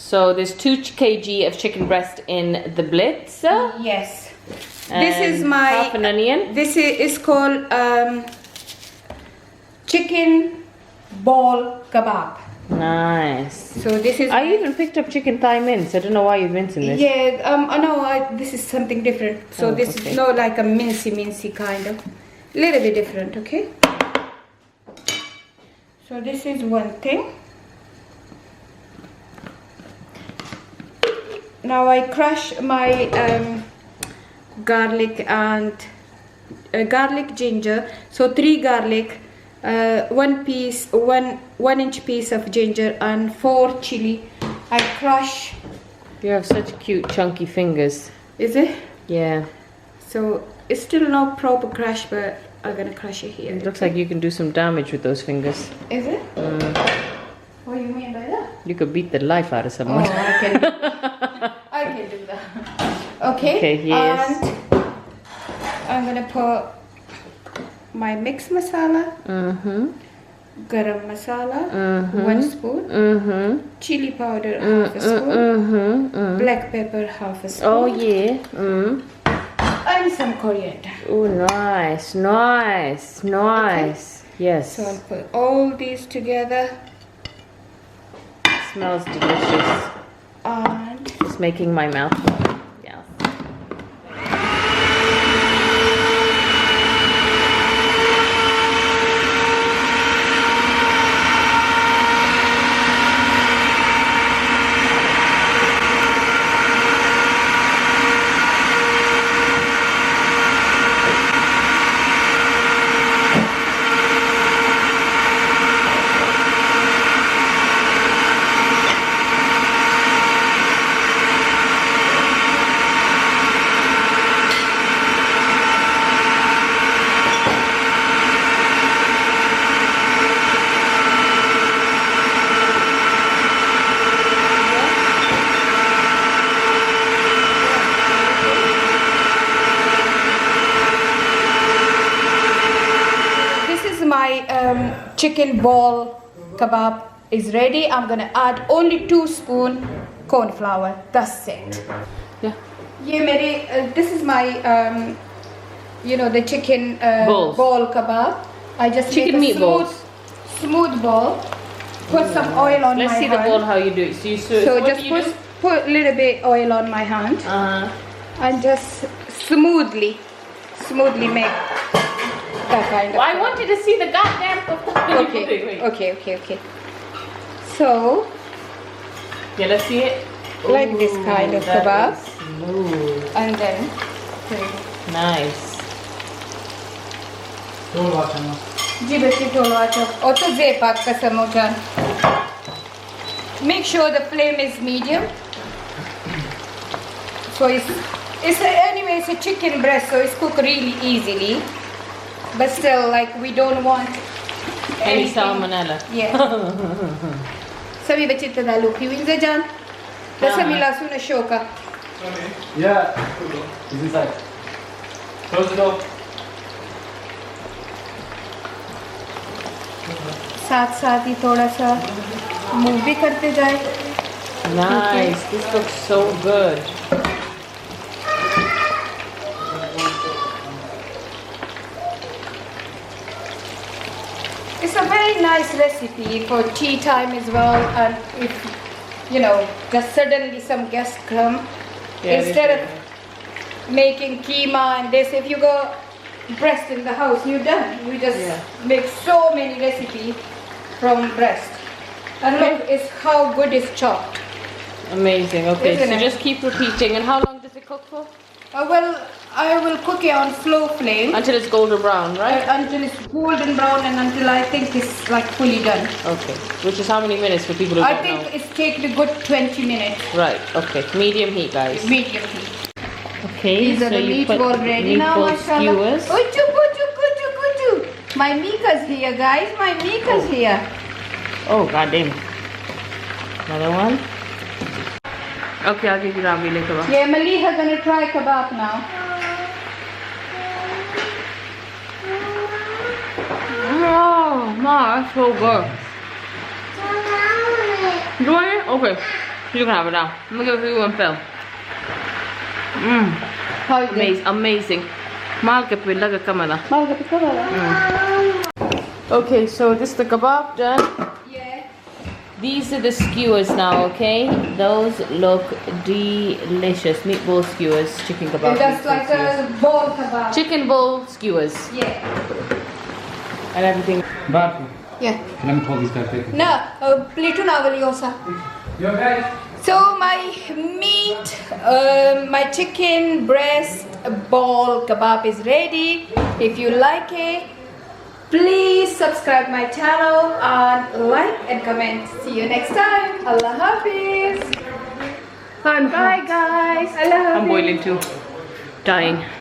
So there's 2 kg of chicken breast in the Blitz. Yes. This is my half an onion. This is called chicken ball kebab. Nice. So this is. I even picked up chicken thigh mince. I don't know why you're mincing this. Yeah. No. This is something different. So this is not like a mincy kind of. Little bit different. Okay. So this is one thing. Now I crush my garlic and garlic ginger. So 3 garlic. 1 inch piece of ginger and 4 chili. I crush. You have such cute chunky fingers. Is it? Yeah. So it's still not proper crush, but I'm gonna crush it here. It looks like you can do some damage with those fingers. Is it? What do you mean by that? You could beat the life out of someone. Oh, I can. I can do that. Okay. Okay. Yes. And I'm gonna put my mixed masala, garam masala, 1 spoon, chili powder, half a spoon, black pepper, half a spoon. Oh yeah. And some coriander. Oh, nice. Okay. Yes. So I'll put all these together. Smells delicious. And It's making my mouth water. Yeah. chicken ball kebab is ready. I'm gonna add only 2 spoon corn flour. That's it. Yeah. This is my the chicken ball kebab. I just chicken make a meatballs. Smooth ball. Put some oil on my hand. Let's see the ball how you do it. So just put a little bit oil on my hand. And just smoothly make that kind of. Well, I wanted to see the goddamn Okay. So. Yeah, let's see it. Like this kind of kebab. Smooth. And then. Nice. Make sure the flame is medium. So anyway, it's a chicken breast, so it's cooked really easily. But still, like, we don't want any salmonella. Yeah. Sami bachita dalu piwinza jan. Sami lasuna shoka. Yeah. It's inside. Close the door. साथ ही थोड़ा सा move भी करते जाए. Nice. This looks so good. It's a very nice recipe for tea time as well, and if just suddenly some guests come, instead of making keema and this, if you go breast in the house, you're done. You just make so many recipes from breast. And look, it's how good it's chopped. Amazing. Okay, Isn't so it? just keep repeating. And how long does it cook for? Well, I will cook it on slow flame Until it's golden brown, right? until it's golden brown and until I think it's like fully done. Okay. Which is how many minutes for people who I don't think know? it's taken a good 20 minutes. Right. Okay. Medium heat, guys. Medium heat. Okay. These are so the you put meatball ready now, meatball mashallah. skewers. Kuchu, kuchu, kuchu, kuchu. My Mika's here, guys. My Mika's here. Oh, goddamn. Another one. Okay, I'll give you that meal later. Yeah, Maliha's gonna try kebab now. Oh, Ma, that's so good. You want it? Okay. You can have it now. I'm gonna give it to you one film. How is it? Amazing. Malka pillaga kamala. Malga piccolo. Okay, so this is the kebab done. Yeah. These are the skewers now, okay? Those look delicious. Meatball skewers, chicken kebab. That's like a ball kebab. Chicken bowl skewers Yeah. and everything. Back. Yeah. Let me call these guys later. No, Plito Navaliosa. You okay? So my meat, my chicken breast ball kebab is ready. If you like it, please subscribe my channel and like and comment. See you next time. Allah Hafiz. Bye guys. Allah Hafiz. I'm boiling too. Dying.